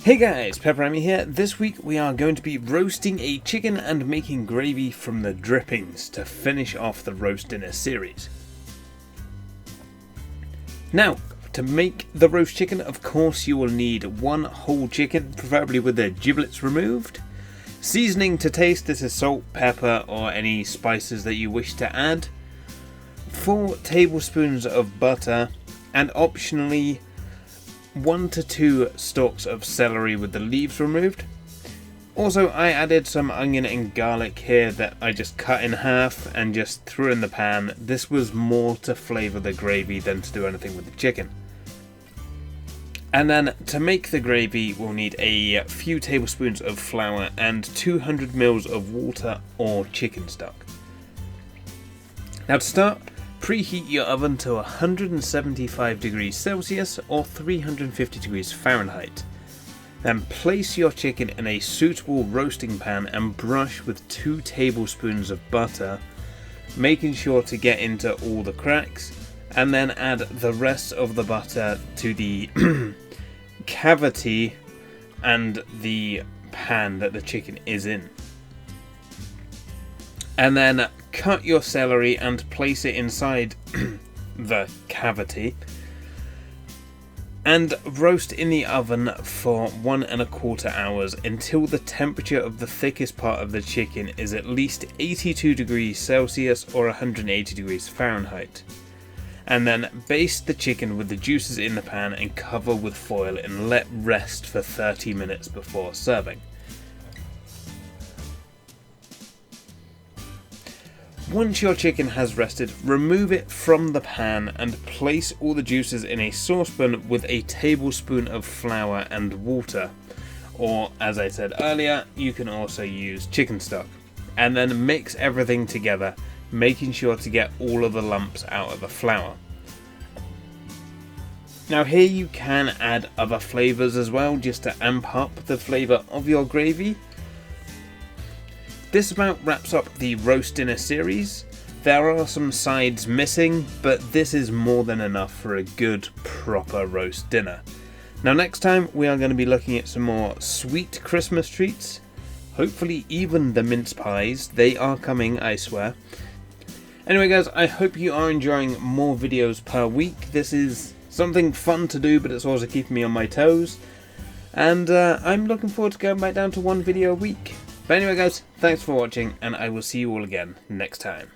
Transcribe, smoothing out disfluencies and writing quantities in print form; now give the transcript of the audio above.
Hey guys, PepperAmmy here. This week we are going to be roasting a chicken and making gravy from the drippings to finish off the roast dinner series. Now, to make the roast chicken, of course you will need one whole chicken, preferably with the giblets removed. Seasoning to taste, this is salt, pepper or any spices that you wish to add. 4 tablespoons of butter and optionally 1 to 2 stalks of celery with the leaves removed. Also, I added some onion and garlic here that I just cut in half and just threw in the pan. This was more to flavour the gravy than to do anything with the chicken. And then to make the gravy we'll need a few tablespoons of flour and 200 ml of water or chicken stock. Now to start, preheat your oven to 175 degrees Celsius or 350 degrees Fahrenheit. Then place your chicken in a suitable roasting pan and brush with 2 tablespoons of butter, making sure to get into all the cracks, and then add the rest of the butter to the cavity and the pan that the chicken is in. And then cut your celery and place it inside the cavity and roast in the oven for 1¼ hours until the temperature of the thickest part of the chicken is at least 82 degrees Celsius or 180 degrees Fahrenheit. And then baste the chicken with the juices in the pan and cover with foil and let rest for 30 minutes before serving. Once your chicken has rested, remove it from the pan and place all the juices in a saucepan with a tablespoon of flour and water. Or, as I said earlier, you can also use chicken stock. And then mix everything together, making sure to get all of the lumps out of the flour. Now here you can add other flavours as well, just to amp up the flavour of your gravy. This about wraps up the roast dinner series. There are some sides missing, but this is more than enough for a good proper roast dinner. Now next time we are going to be looking at some more sweet Christmas treats. Hopefully even the mince pies. They are coming, I swear. Anyway guys, I hope you are enjoying more videos per week. This is something fun to do, but it's also keeping me on my toes. And I'm looking forward to going back down to 1 video a week. But anyway guys, thanks for watching and I will see you all again next time.